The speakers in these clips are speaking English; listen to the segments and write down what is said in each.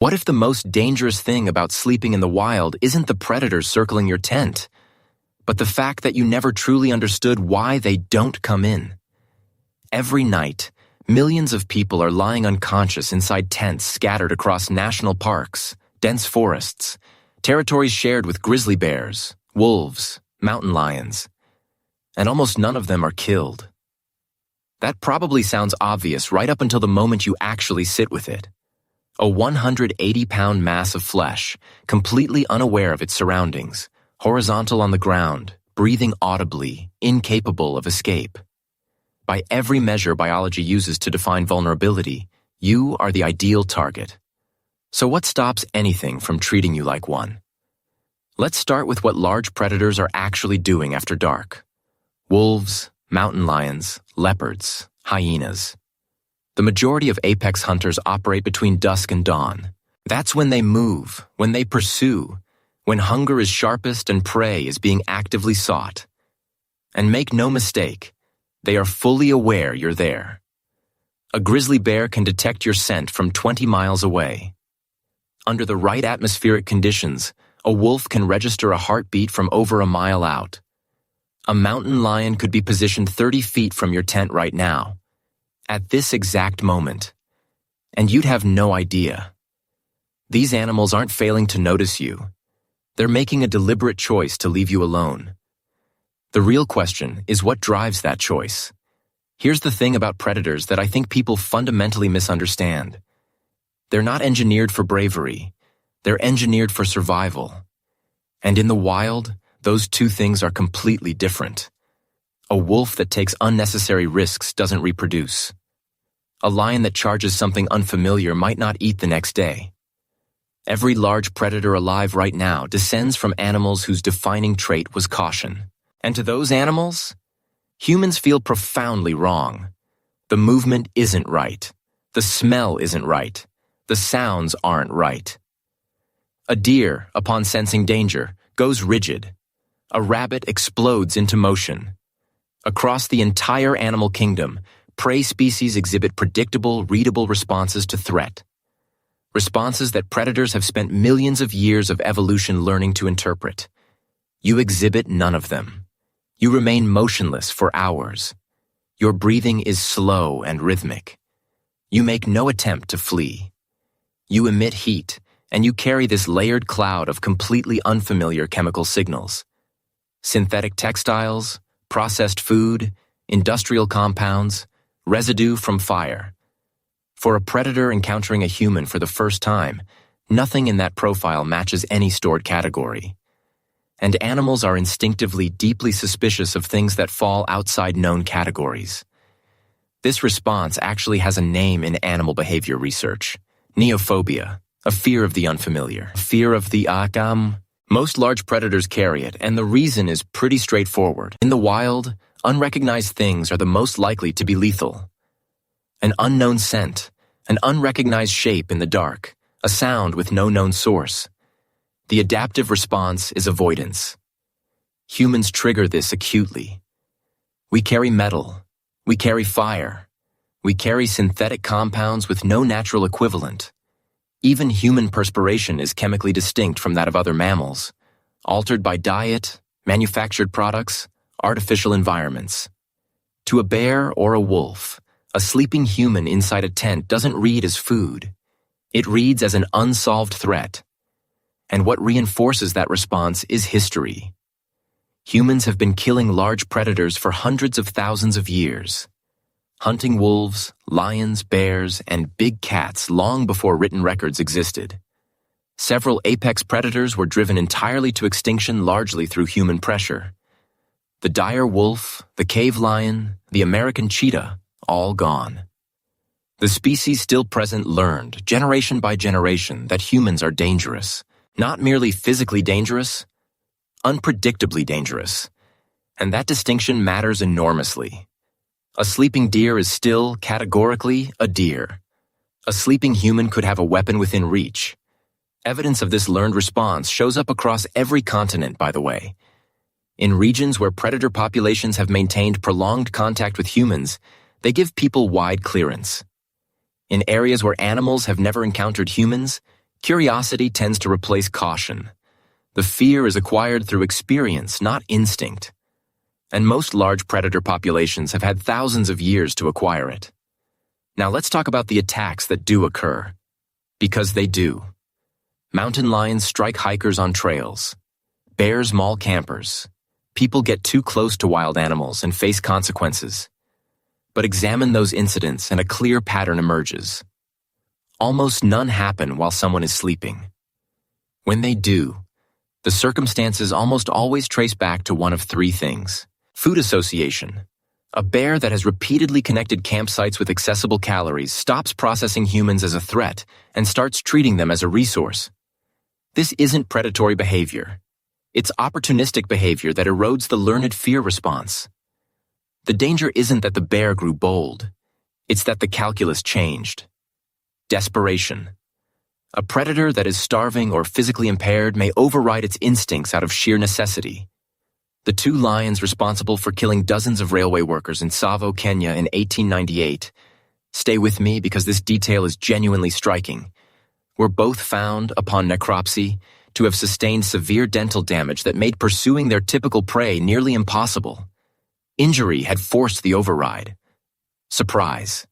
What if the most dangerous thing about sleeping in the wild isn't the predators circling your tent, but the fact that you never truly understood why they don't come in? Every night, millions of people are lying unconscious inside tents scattered across national parks, dense forests, territories shared with grizzly bears, wolves, mountain lions, and almost none of them are killed. That probably sounds obvious right up until the moment you actually sit with it. A 180-pound mass of flesh, completely unaware of its surroundings, horizontal on the ground, breathing audibly, incapable of escape. By every measure biology uses to define vulnerability, you are the ideal target. So what stops anything from treating you like one? Let's start with what large predators are actually doing after dark. Wolves, mountain lions, leopards, hyenas. The majority of apex hunters operate between dusk and dawn. That's when they move, when they pursue, when hunger is sharpest and prey is being actively sought. And make no mistake, they are fully aware you're there. A grizzly bear can detect your scent from 20 miles away. Under the right atmospheric conditions, a wolf can register a heartbeat from over a mile out. A mountain lion could be positioned 30 feet from your tent right now, at this exact moment, and you'd have no idea. These animals aren't failing to notice you. They're making a deliberate choice to leave you alone. The real question is what drives that choice. Here's the thing about predators that I think people fundamentally misunderstand. They're not engineered for bravery. They're engineered for survival. And in the wild, those two things are completely different. A wolf that takes unnecessary risks doesn't reproduce. A lion that charges something unfamiliar might not eat the next day. Every large predator alive right now descends from animals whose defining trait was caution. And to those animals, humans feel profoundly wrong. The movement isn't right. The smell isn't right. The sounds aren't right. A deer, upon sensing danger, goes rigid. A rabbit explodes into motion. Across the entire animal kingdom, prey species exhibit predictable, readable responses to threat. Responses that predators have spent millions of years of evolution learning to interpret. You exhibit none of them. You remain motionless for hours. Your breathing is slow and rhythmic. You make no attempt to flee. You emit heat, and you carry this layered cloud of completely unfamiliar chemical signals. Synthetic textiles, processed food, industrial compounds, residue from fire. For a predator encountering a human for the first time, nothing in that profile matches any stored category. And animals are instinctively deeply suspicious of things that fall outside known categories. This response actually has a name in animal behavior research: Neophobia, a fear of the unfamiliar, fear of the Most large predators carry it, and the reason is pretty straightforward. In the wild, unrecognized things are the most likely to be lethal. An unknown scent, an unrecognized shape in the dark, a sound with no known source. The adaptive response is avoidance. Humans trigger this acutely. We carry metal. We carry fire. We carry synthetic compounds with no natural equivalent. Even human perspiration is chemically distinct from that of other mammals, altered by diet, manufactured products, artificial environments. To a bear or a wolf, a sleeping human inside a tent doesn't read as food. It reads as an unsolved threat. And what reinforces that response is history. Humans have been killing large predators for hundreds of thousands of years. Hunting wolves, lions, bears, and big cats long before written records existed. Several apex predators were driven entirely to extinction largely through human pressure. The dire wolf, the cave lion, the American cheetah, all gone. The species still present learned, generation by generation, that humans are dangerous. Not merely physically dangerous, unpredictably dangerous. And that distinction matters enormously. A sleeping deer is still, categorically, a deer. A sleeping human could have a weapon within reach. Evidence of this learned response shows up across every continent, by the way. In regions where predator populations have maintained prolonged contact with humans, they give people wide clearance. In areas where animals have never encountered humans, Curiosity tends to replace caution. The fear is acquired through experience, not instinct. And most large predator populations have had thousands of years to acquire it. Now let's talk about the attacks that do occur. Because they do. Mountain lions strike hikers on trails. Bears maul campers. People get too close to wild animals and face consequences. But examine those incidents and a clear pattern emerges. Almost none happen while someone is sleeping. When they do, the circumstances almost always trace back to one of three things. Food association. A bear that has repeatedly connected campsites with accessible calories stops processing humans as a threat and starts treating them as a resource. This isn't predatory behavior. It's opportunistic behavior that erodes the learned fear response. The danger isn't that the bear grew bold. It's that the calculus changed. Desperation. A predator that is starving or physically impaired may override its instincts out of sheer necessity. The two lions responsible for killing dozens of railway workers in Tsavo, Kenya in 1898, stay with me because this detail is genuinely striking, were both found, upon necropsy, to have sustained severe dental damage that made pursuing their typical prey nearly impossible. Injury had forced the override. Surprise.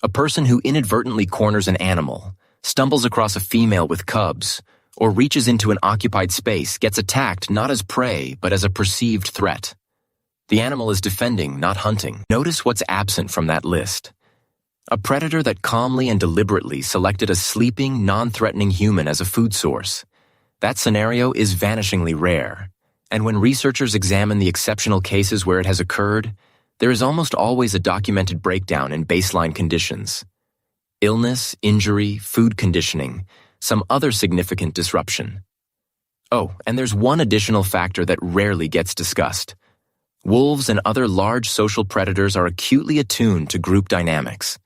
A person who inadvertently corners an animal, stumbles across a female with cubs, or reaches into an occupied space gets attacked not as prey but as a perceived threat. The animal is defending, not hunting. Notice what's absent from that list. A predator that calmly and deliberately selected a sleeping, non-threatening human as a food source. That scenario is vanishingly rare, and when researchers examine the exceptional cases where it has occurred, there is almost always a documented breakdown in baseline conditions. Illness, injury, food conditioning, some other significant disruption. Oh, and there's one additional factor that rarely gets discussed. Wolves and other large social predators are acutely attuned to group dynamics.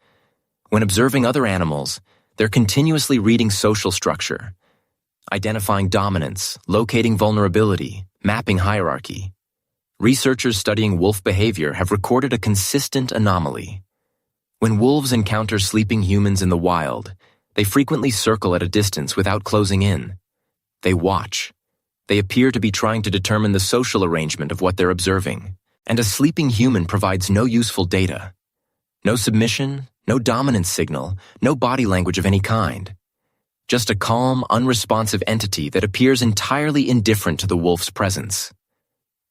When observing other animals, they're continuously reading social structure, identifying dominance, locating vulnerability, mapping hierarchy. Researchers studying wolf behavior have recorded a consistent anomaly. When wolves encounter sleeping humans in the wild, they frequently circle at a distance without closing in. They watch. They appear to be trying to determine the social arrangement of what they're observing, and a sleeping human provides no useful data. No submission, no dominance signal, no body language of any kind. Just a calm, unresponsive entity that appears entirely indifferent to the wolf's presence.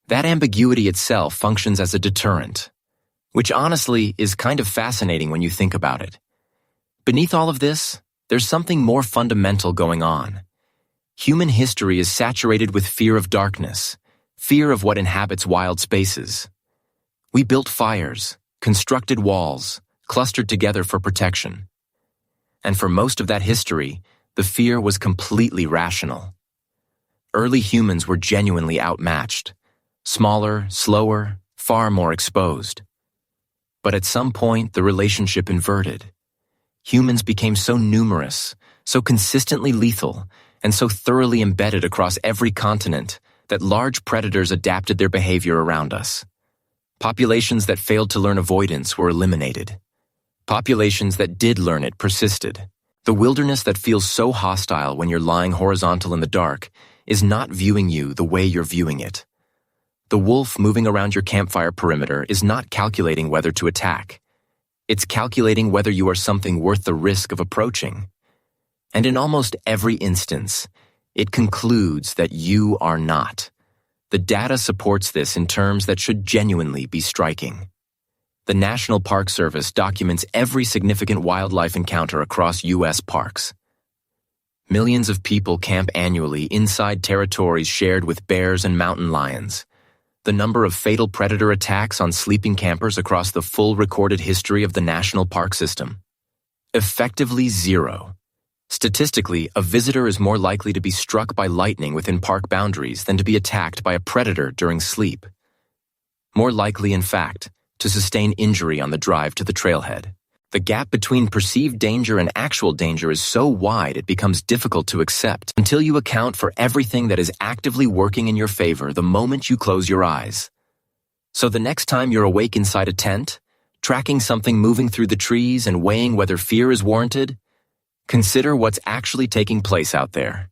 That ambiguity itself functions as a deterrent, which honestly is kind of fascinating when you think about it. Beneath all of this, there's something more fundamental going on. Human history is saturated with fear of darkness, fear of what inhabits wild spaces. We built fires, constructed walls, clustered together for protection. And for most of that history, the fear was completely rational. Early humans were genuinely outmatched, smaller, slower, far more exposed. But at some point, the relationship inverted. Humans became so numerous, so consistently lethal, and so thoroughly embedded across every continent that large predators adapted their behavior around us. Populations that failed to learn avoidance were eliminated. Populations that did learn it persisted. The wilderness that feels so hostile when you're lying horizontal in the dark is not viewing you the way you're viewing it. The wolf moving around your campfire perimeter is not calculating whether to attack. It's calculating whether you are something worth the risk of approaching. And in almost every instance, it concludes that you are not. The data supports this in terms that should genuinely be striking. The National Park Service documents every significant wildlife encounter across U.S. parks. Millions of people camp annually inside territories shared with bears and mountain lions. The number of fatal predator attacks on sleeping campers across the full recorded history of the national park system. Effectively zero. Statistically, a visitor is more likely to be struck by lightning within park boundaries than to be attacked by a predator during sleep. More likely, in fact, to sustain injury on the drive to the trailhead. The gap between perceived danger and actual danger is so wide it becomes difficult to accept until you account for everything that is actively working in your favor the moment you close your eyes. So the next time you're awake inside a tent, tracking something moving through the trees and weighing whether fear is warranted, Consider what's actually taking place out there.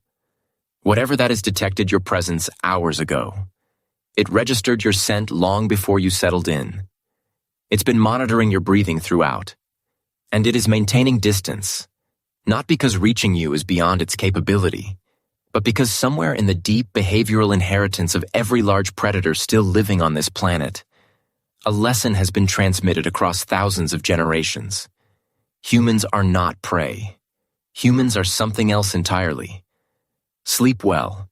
Whatever that has detected your presence hours ago. It registered your scent long before you settled in. It's been monitoring your breathing throughout. And it is maintaining distance, not because reaching you is beyond its capability, but because somewhere in the deep behavioral inheritance of every large predator still living on this planet, a lesson has been transmitted across thousands of generations. Humans are not prey. Humans are something else entirely. Sleep well.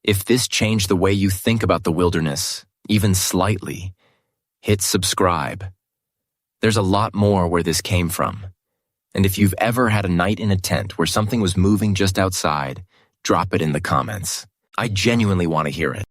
If this changed the way you think about the wilderness, even slightly, hit subscribe. There's a lot more where this came from. And if you've ever had a night in a tent where something was moving just outside, drop it in the comments. I genuinely want to hear it.